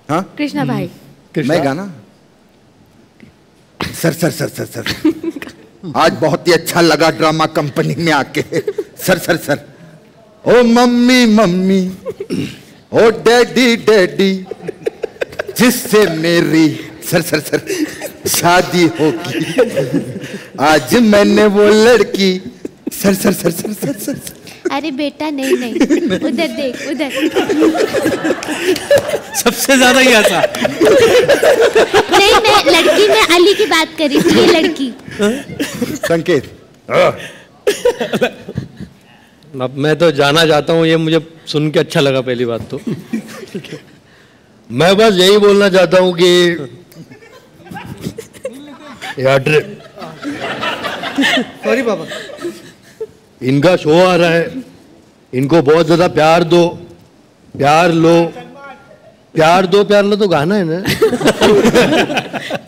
हाँ कृष्णा भाई, मैं गाना। Sir sir sir sir sir आज बहुत ही अच्छा लगा ड्रामा कंपनी में आके। सर सर सर, ओ मम्मी मम्मी, ओ डैडी डैडी, जिससे मेरी सर सर सर शादी होगी, आज मैंने वो लड़की sir sir sir sir sir sir, sir. अरे बेटा नहीं नहीं, उधर देख उधर। सबसे ज्यादा ही हंसा। नहीं, मैं लड़की में अली की बात कर रही थी, ये लड़की। संकेत अब मैं तो जाना चाहता हूँ, ये मुझे सुन के अच्छा लगा पहली बात तो। मैं बस यही बोलना चाहता हूँ कि यार सॉरी बाबा, इनका शो आ रहा है, इनको बहुत ज्यादा प्यार दो, प्यार लो, प्यार दो प्यार लो तो गाना है ना।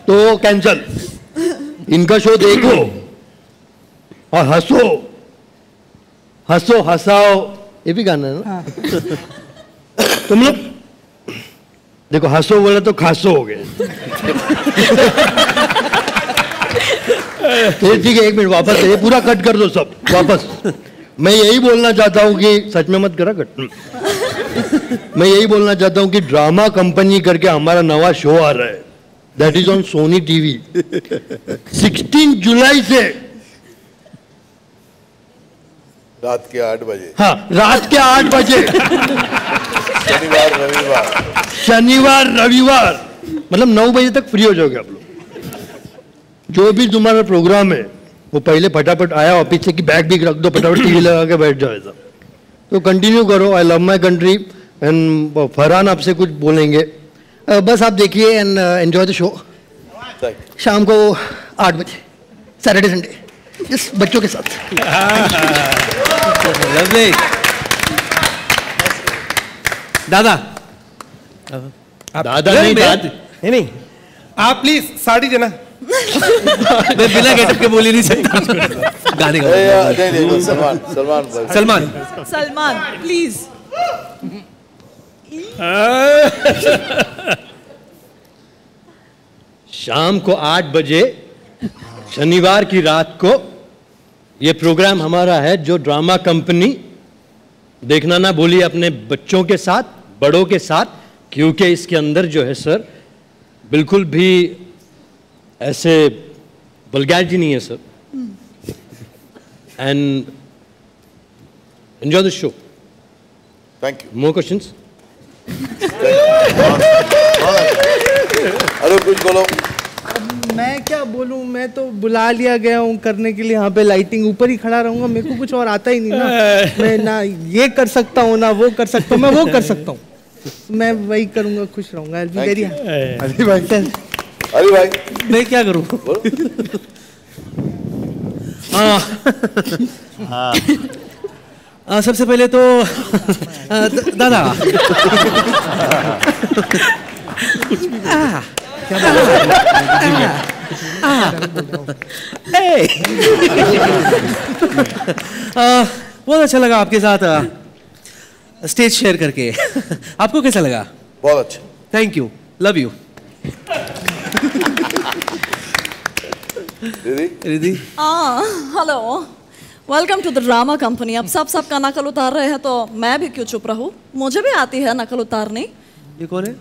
तो कैंसल, इनका शो देखो और हंसो, हंसो हंसाओ, ये भी गाना है ना। तुम लोग देखो, हंसो बोला तो खासो हो गए। ठीक है, एक मिनट वापस, ये पूरा कट कर दो सब वापस। मैं यही बोलना चाहता हूँ कि सच में मत करा कट। मैं यही बोलना चाहता हूँ कि ड्रामा कंपनी करके हमारा नवा शो आ रहा है, that is on Sony TV, 16 जुलाई से रात के 8 बजे। हाँ, रात के 8 बजे, शनिवार रविवार, शनिवार रविवार, मतलब 9 बजे तक फ्री हो जाओगे आप लोग। जो भी तुम्हारा प्रोग्राम है वो पहले फटाफट आया ऑफिस से कि बैग भी रख दो, फटाफट टीवी लगा के बैठ जाओ ऐसा। तो कंटिन्यू करो। I love my country. And Farhan आपसे कुछ बोलेंगे, बस आप देखिए एंड एंजॉय द शो। शाम को 8 बजे सैटरडे संडे, जिस बच्चों के साथ। लवली दादा, दादा नहीं, नहीं, आप प्लीज साड़ी देना। मैं बिना गेटअप के बोल ही नहीं सकता। गाने का नहीं, सलमान सलमान सलमान सलमान प्लीज। शाम को 8 बजे शनिवार की रात को ये प्रोग्राम हमारा है, जो ड्रामा कंपनी, देखना ना भूलिए अपने बच्चों के साथ, बड़ों के साथ, क्योंकि इसके अंदर जो है सर बिल्कुल भी ऐसे वल्गैरिटी नहीं है sir. And enjoy the show. Thank you. More questions? अरे कुछ बोलो। मैं क्या बोलूं, मैं तो बुला लिया गया हूँ करने के लिए, यहाँ पे लाइटिंग ऊपर ही खड़ा रहूंगा, मेरे को कुछ और आता ही नहीं ना। मैं ना ये कर सकता हूँ ना वो कर सकता हूँ, मैं वो कर सकता हूँ, मैं वही करूंगा, खुश रहूंगा। अली भाई, अली भाई मैं क्या करूं? सबसे पहले तो दादा बहुत अच्छा लगा आपके साथ स्टेज शेयर करके। आपको कैसा लगा? बहुत अच्छा। Thank you, love you. Riddhi, hello, welcome to the drama company. अब सब सबका नकल उतार रहे हैं तो मैं भी क्यों चुप रहूं? मुझे भी आती है नकल उतारनी। ये कौन है?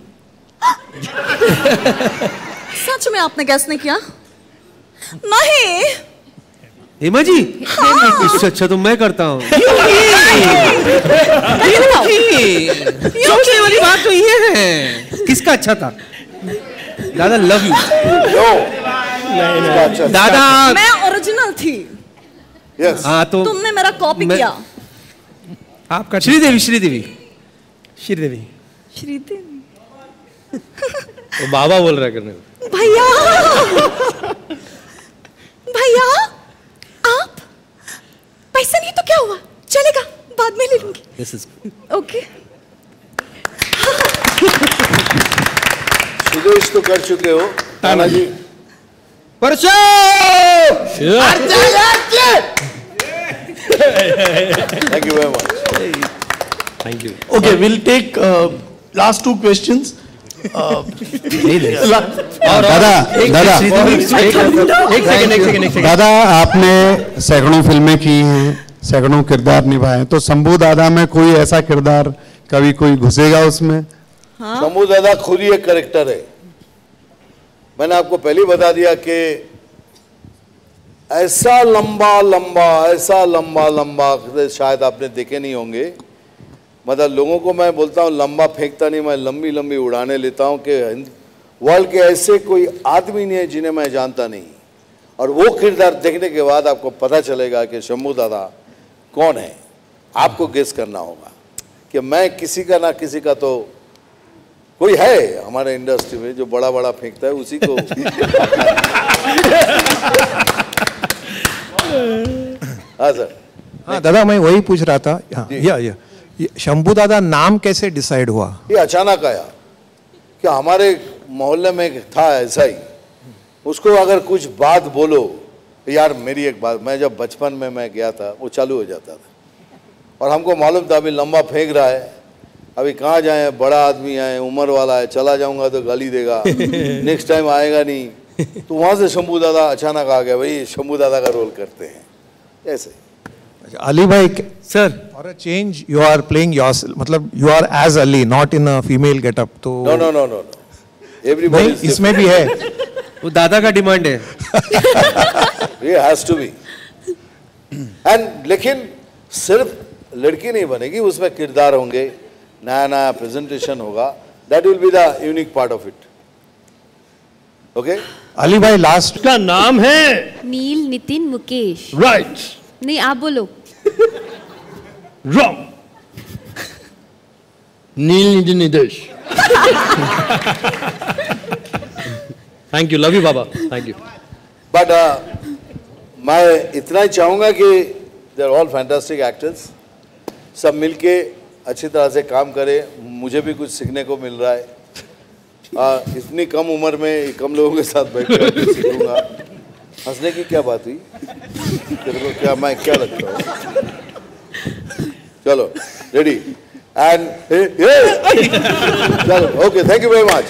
सच में आपने गैस नहीं किया? नहीं। हेमा जी? हाँ। इससे अच्छा तो मैं करता हूँ। सोचने वाली बात तो ये है, किसका अच्छा था? दादा लव यू। दादा मैं ओरिजिनल थी। यस। हाँ तो तुमने मेरा कॉपी किया। आपका श्रीदेवी, श्रीदेवी, श्रीदेवी, श्रीदेवी। तो बाबा बोल रहा है करने को। भैया, भैया आप पैसा नहीं तो क्या हुआ, चलेगा, बाद में ले लूंगी। This is okay. सुदेश तो कर चुके हो, ताना जी। परसों thank you very much. Thank you. Okay, we'll take last 2 questions. दादा, आपने सैकड़ों फिल्में की हैं, सैकड़ों किरदार निभाए, तो शंभू दादा में कोई ऐसा किरदार कभी कोई घुसेगा उसमें? शंभू दादा खुद ही एक कैरेक्टर है। मैंने आपको पहले ही बता दिया कि ऐसा लंबा लंबा शायद आपने देखे नहीं होंगे। मतलब लोगों को मैं बोलता हूँ लंबा फेंकता नहीं, मैं लंबी लंबी उड़ाने लेता हूँ कि वर्ल्ड के ऐसे कोई आदमी नहीं है जिन्हें मैं जानता नहीं। और वो किरदार देखने के बाद आपको पता चलेगा कि शंभू दादा कौन है। आपको गेस करना होगा कि मैं किसी का ना किसी का, तो कोई है हमारे इंडस्ट्री में जो बड़ा बड़ा फेंकता है, उसी को हाँ सर। हाँ दादा, मैं वही पूछ रहा था। हाँ, ये शंभू दादा नाम कैसे डिसाइड हुआ? ये अचानक आया कि हमारे मोहल्ले में था ऐसा ही, उसको अगर कुछ बात बोलो, यार मेरी एक बात, मैं जब बचपन में मैं गया था वो चालू हो जाता था, और हमको मालूम था अभी लंबा फेंक रहा है, अभी कहाँ जाए, बड़ा आदमी है, उम्र वाला है, चला जाऊंगा तो गाली देगा, नेक्स्ट टाइम आएगा नहीं। तो वहाँ से शंभू दादा अचानक आ गया, भाई शंभू दादा का रोल करते हैं ऐसे। अली भाई sir, for a change you are playing yourself, मतलब you are as Ali, not in a female getup. तो no no no no, everybody इसमें भी है, वो दादा का डिमांड है। ये हैज टू बी। एंड लेकिन सिर्फ लड़की नहीं बनेगी, उसमें किरदार होंगे, नया नया प्रेजेंटेशन होगा, that will be the unique part of it. Okay Ali भाई, लास्ट का नाम है नील नितिन मुकेश। राइट। नहीं, आप बोलो। Wrong. Neel Nitin Nidesh. Thank you, love you बाबा, थैंक यू। बट मैं इतना ही चाहूंगा कि they are all fantastic actors, सब मिलके अच्छी तरह से काम करें। मुझे भी कुछ सीखने को मिल रहा है, इतनी कम उम्र में कम लोगों के साथ बैठकर सीखूंगा। हंसने की क्या बात हुई तेरे को, क्या मैं क्या लगता हूँ? चलो रेडी एंड चलो, okay, thank you very much.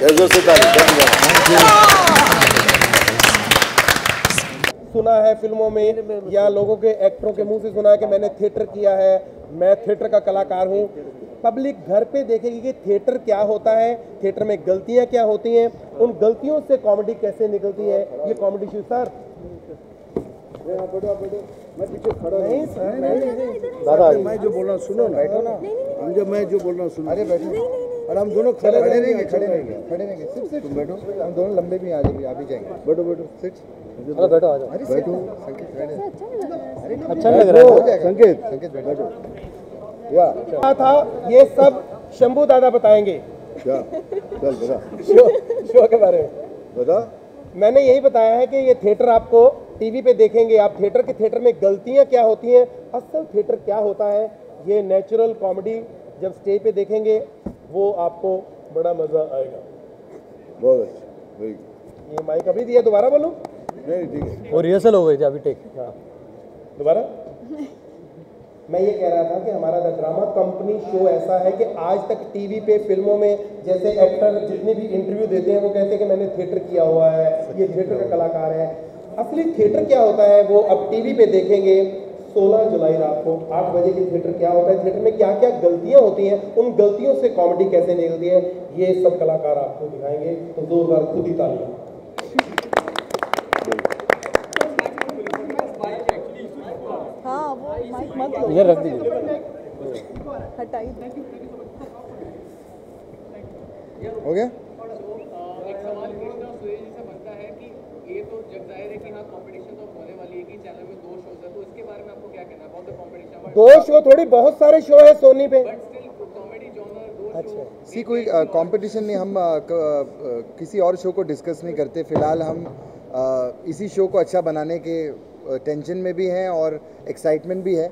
सुना है फिल्मों में या लोगों के एक्टरों के मुंह से सुना है कि मैंने थिएटर किया है, मैं थिएटर का कलाकार हूँ। पब्लिक घर पे देखेगी कि थिएटर क्या होता है, थिएटर में गलतियाँ क्या होती हैं, उन गलतियों से कॉमेडी कैसे निकलती है। ये कॉमेडी शो सर, मैं पीछे खड़ा नहीं सर, दादा मैं जो बोल रहा हूँ सुनो ना, बैठो ना, हम जब मैं जो बोल रहा हूँ सुनो। अरे बैठो, और हम दोनों खड़े रहेंगे, सिर्फ तुम बैठो, हम दोनों लंबे भी आ जाएंगे, आप भी जाएंगे। बैठो बैठो, सिट, बैठो आ जाओ, बैठो। अच्छा लग रहा है संकेत, बैठो। क्या था ये सब शंभू दादा बताएंगे। क्या? चल बता शो के बारे में बता। मैंने यही बताया है कि ये थिएटर आपको टीवी पे देखेंगे आप, थिएटर में गलतियां क्या होती हैं, असल थिएटर क्या होता है, ये नेचुरल कॉमेडी जब स्टेज पे देखेंगे वो आपको बड़ा मजा आएगा। बहुत अच्छा, ये माइक अभी दिया, दोबारा बोलूं? नहीं ठीक है, वो रिहर्सल हो गई थी अभी, टेक। हाँ दोबारा। मैं ये कह रहा था कि हमारा द ड्रामा कंपनी शो ऐसा है कि आज तक टीवी पे, फिल्मों में जैसे एक्टर जितने भी इंटरव्यू देते हैं वो कहते हैं कि मैंने थिएटर किया हुआ है, ये थिएटर का कलाकार है। असली थिएटर क्या होता है वो अब टीवी पे देखेंगे 16 जुलाई रात को 8 बजे की। थिएटर क्या होता है, थिएटर में क्या क्या गलतियां होती हैं, उन गलतियों से कॉमेडी कैसे निकलती है, ये सब कलाकार आपको दिखाएंगे। तो जोरदार खुद ही तालियां। हाँ वो माइक मत लो, इधर रख दीजिए, हटाइए। हो गया? एक सवाल कृष्णा सुरेश जी से बनता है कि ये तो जग जाहिर है कि हाँ कंपटीशन तो होने वाली है कि चैनल में 2 शोज है, तो इसके बारे में आपको क्या कहना है? बहुत कंपटीशन, 2 शो थोड़ी, बहुत सारे शो है सोनी पे। Comedy genre 2 show. सी कोई कंपटीशन नहीं, हम किसी और शो को डिस्कस नहीं करते। फिलहाल हम इसी शो को अच्छा बनाने के टेंशन में भी हैं और एक्साइटमेंट भी है।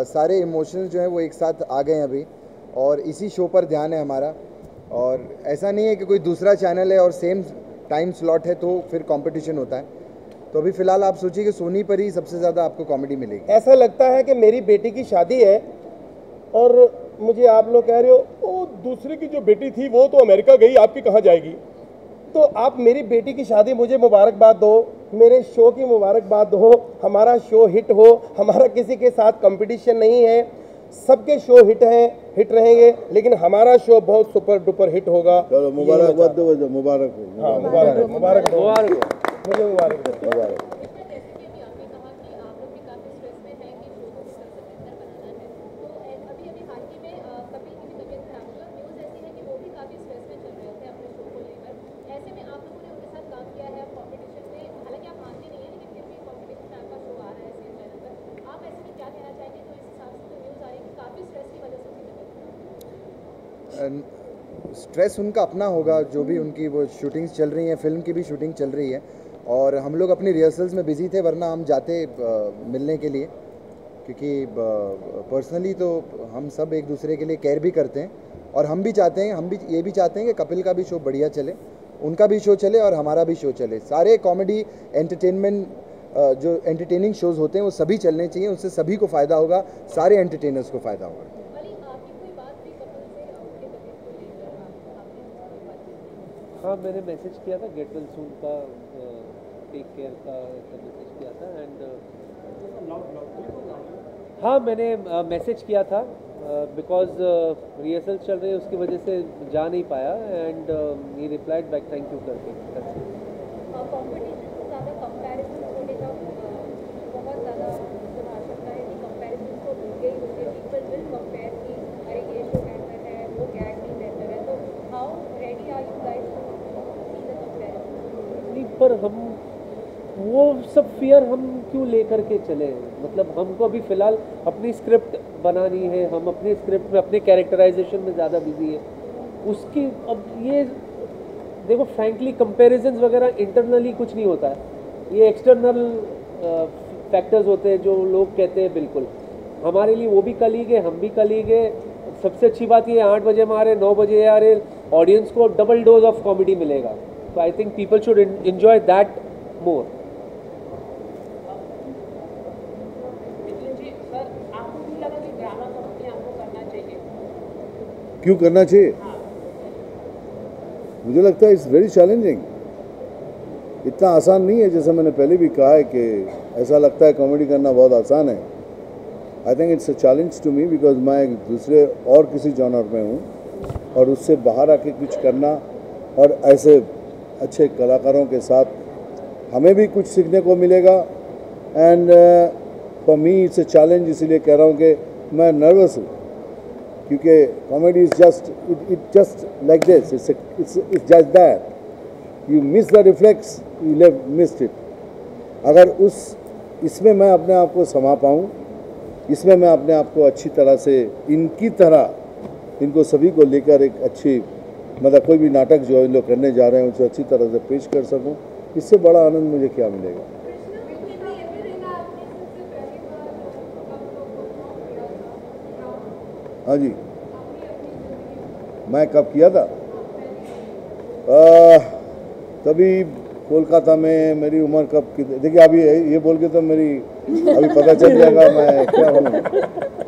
सारे इमोशंस जो हैं वो एक साथ आ गए हैं अभी, और इसी शो पर ध्यान है हमारा। और ऐसा नहीं है कि कोई दूसरा चैनल है और सेम टाइम स्लॉट है तो फिर कंपटीशन होता है। तो अभी फ़िलहाल आप सोचिए कि सोनी पर ही सबसे ज़्यादा आपको कॉमेडी मिलेगी। ऐसा लगता है कि मेरी बेटी की शादी है और मुझे आप लोग कह रहे हो ओ दूसरे की जो बेटी थी वो तो अमेरिका गई, आपकी कहाँ जाएगी। तो आप मेरी बेटी की शादी मुझे मुबारकबाद दो, मेरे शो की मुबारकबाद दो, हमारा शो हिट हो। हमारा किसी के साथ कंपटीशन नहीं है, सबके शो हिट हैं, हिट रहेंगे, लेकिन हमारा शो बहुत सुपर डुपर हिट होगा। चलो मुबारकबाद दो, मुबारक हो। हाँ मुबारक हो, मुबारक हो, मुझे मुबारक हो। स्ट्रेस उनका अपना होगा, जो भी उनकी वो शूटिंग्स चल रही हैं, फिल्म की भी शूटिंग चल रही है, और हम लोग अपनी रिहर्सल्स में बिजी थे, वरना हम जाते मिलने के लिए, क्योंकि पर्सनली तो हम सब एक दूसरे के लिए केयर भी करते हैं, और हम भी चाहते हैं, हम भी ये भी चाहते हैं कि कपिल का भी शो बढ़िया चले, उनका भी शो चले और हमारा भी शो चले। सारे कॉमेडी एंटरटेनमेंट जो एंटरटेनिंग शोज़ होते हैं वो सभी चलने चाहिए, उससे सभी को फ़ायदा होगा, सारे एंटरटेनर्स को फ़ायदा होगा। हाँ, मैंने मैसेज किया था गेट वेल सून का, टेक केयर का मैसेज किया था, एंड हाँ मैंने मैसेज किया था बिकॉज रिहर्सल चल रही है, उसकी वजह से जा नहीं पाया, and he replied back thank you करके। पर हम वो सब फियर हम क्यों लेकर के चले, मतलब हमको अभी फ़िलहाल अपनी स्क्रिप्ट बनानी है, हम अपनी स्क्रिप्ट में अपने कैरेक्टराइजेशन में ज़्यादा बिजी है, उसकी अब ये देखो फ्रैंकली कंपैरिजंस वगैरह इंटरनली कुछ नहीं होता है, ये एक्सटर्नल फैक्टर्स होते हैं जो लोग कहते हैं, बिल्कुल हमारे लिए वो भी कलीग है, हम भी कलीग है। सबसे अच्छी बात ये 8 बजे हम आ रहे, 9 बजे आ रहे, ऑडियंस को डबल डोज ऑफ कॉमेडी मिलेगा, तो I think people should enjoy that more. क्यों करना चाहिए? मुझे लगता है इट्स वेरी चैलेंजिंग, इतना आसान नहीं है, जैसा मैंने पहले भी कहा है कि ऐसा लगता है कॉमेडी करना बहुत आसान है। I think it's a challenge to me, because मैं दूसरे और किसी जॉनर में हूँ, और उससे बाहर आके कुछ करना और ऐसे अच्छे कलाकारों के साथ हमें भी कुछ सीखने को मिलेगा, and for me it's a challenge. इसीलिए कह रहा हूँ कि मैं नर्वस हूँ, क्योंकि comedy is just it just like this, it's just that, you miss the reflex, you have missed it. अगर इसमें मैं अपने आप को समा पाऊँ, इसमें मैं अपने आप को अच्छी तरह से इनकी तरह, इनको सभी को लेकर एक अच्छी, मतलब कोई भी नाटक जो इन लोग करने जा रहे हैं उसे अच्छी तरह से पेश कर सकूं, इससे बड़ा आनंद मुझे क्या मिलेगा। हाँ जी, मैं कब किया था? तभी कोलकाता में। मेरी उम्र कब की, देखिए अभी ये बोल के तो मेरी अभी पता चल जाएगा मैं क्या हूँ।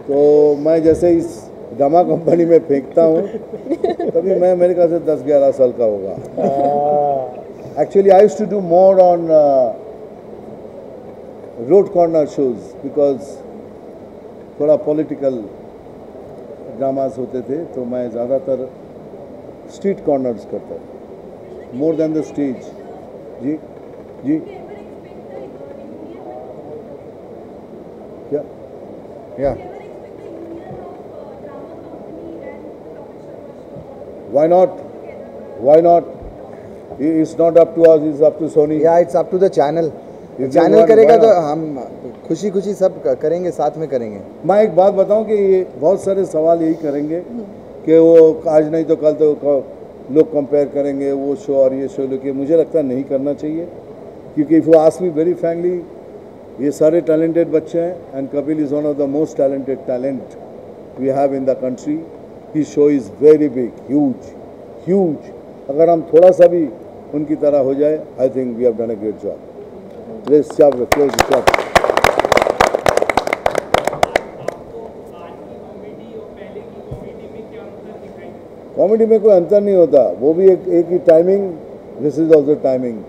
तो मैं जैसे इस ड्रामा कंपनी में फेंकता हूँ तभी मैं मेरे ख्याल से 10-11 साल का होगा। Actually I used to do more on road corner shows, because थोड़ा पॉलिटिकल ड्रामास होते थे, तो मैं ज़्यादातर स्ट्रीट कॉर्नर्स करता था, मोर देन द स्टेज। जी जी, क्या या why not? It's not up to us, it's up to Sony. Yeah, it's up to the channel. Channel करेगा तो हम खुशी खुशी सब करेंगे, साथ में करेंगे। मैं एक बात बताऊं कि ये बहुत सारे सवाल यही करेंगे कि वो आज नहीं तो कल तो लोग कंपेयर करेंगे वो शो और ये शो, लेकिन मुझे लगता है नहीं करना चाहिए, क्योंकि if you ask me very frankly, ये सारे टैलेंटेड बच्चे हैं, and Kapil is one of the most talented talent we have in the country. He show is very big, huge. अगर हम थोड़ा सा भी उनकी तरह हो जाए, I think we have done a great job. Let's close the chapter. Comedy में कोई अंतर नहीं होता, वो भी एक ही timing, this is also timing.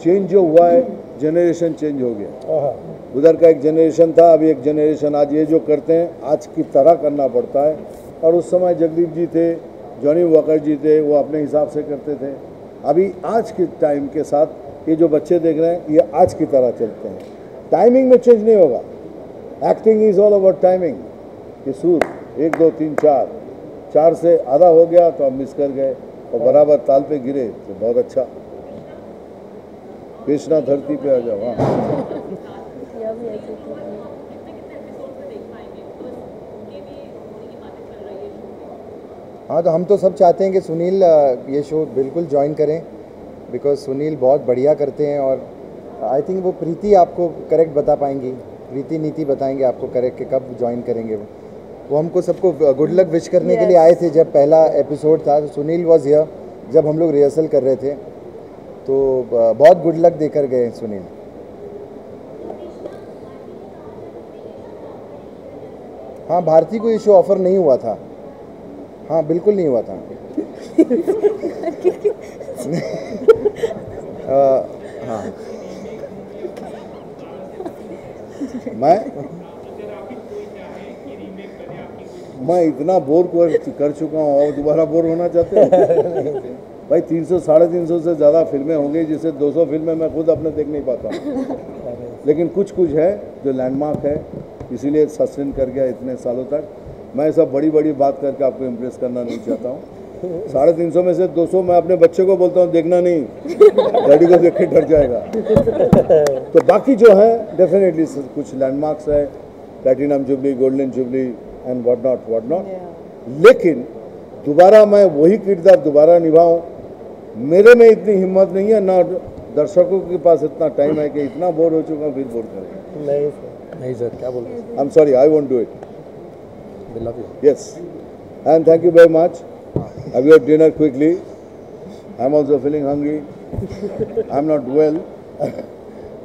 Change जो हुआ है, जनरेशन चेंज हो गया। उधर का एक जनरेशन था, अभी एक जनरेशन, आज ये जो करते हैं आज की तरह करना पड़ता है, और उस समय जगदीप जी थे, जॉनी वॉकर जी थे, वो अपने हिसाब से करते थे। अभी आज के टाइम के साथ ये जो बच्चे देख रहे हैं, ये आज की तरह चलते हैं, टाइमिंग में चेंज नहीं होगा। Acting is all about timing. ये सूर 1 2 3 4 से आधा हो गया तो हम मिस कर गए, और बराबर ताल पे गिरे तो बहुत अच्छा। कृष्णा धरती पे आ जाओ। हाँ, तो हम तो सब चाहते हैं कि सुनील ये शो बिल्कुल ज्वाइन करें, बिकॉज सुनील बहुत बढ़िया करते हैं और आई थिंक वो प्रीति आपको करेक्ट बता पाएंगी, प्रीति नीति बताएंगे आपको करेक्ट कि कब ज्वाइन करेंगे वो हमको सबको गुड लक विश करने के लिए आए थे जब पहला एपिसोड था। तो सुनील वॉज हियर जब हम लोग रिहर्सल कर रहे थे, तो बहुत गुड लक देकर गए सुनील। हाँ, भारती को ये शो ऑफर नहीं हुआ था। हाँ, बिल्कुल नहीं हुआ था। हाँ, मैं इतना बोर कर चुका हूँ और दोबारा बोर होना चाहते हो? भाई 300 350 से ज़्यादा फिल्में होंगी, जिससे 200 फिल्में मैं खुद अपने देख नहीं पाता, लेकिन कुछ है जो लैंडमार्क है, इसीलिए सस्टेन कर गया इतने सालों तक। मैं सब बड़ी बड़ी बात करके आपको इम्प्रेस करना नहीं चाहता हूँ। 350 में से 200 मैं अपने बच्चे को बोलता हूँ देखना नहीं, डैडी को देख के डर जाएगा। तो बाकी जो है डेफिनेटली कुछ लैंडमार्क्स है, platinum jubilee, golden jubilee and what not, लेकिन दोबारा मैं वही किरदार दोबारा निभाऊं, मेरे में इतनी हिम्मत नहीं है, ना दर्शकों के पास इतना टाइम है कि इतना बोर हो चुका हूँ फिर बोर करें। नहीं सर, क्या बोल रहे हैं? I am sorry, I won't do it. We love you. Yes, and thank you very much. Have your dinner quickly. I'm also feeling hungry. I'm not well.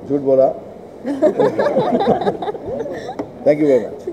झूठ बोला। Thank you very much.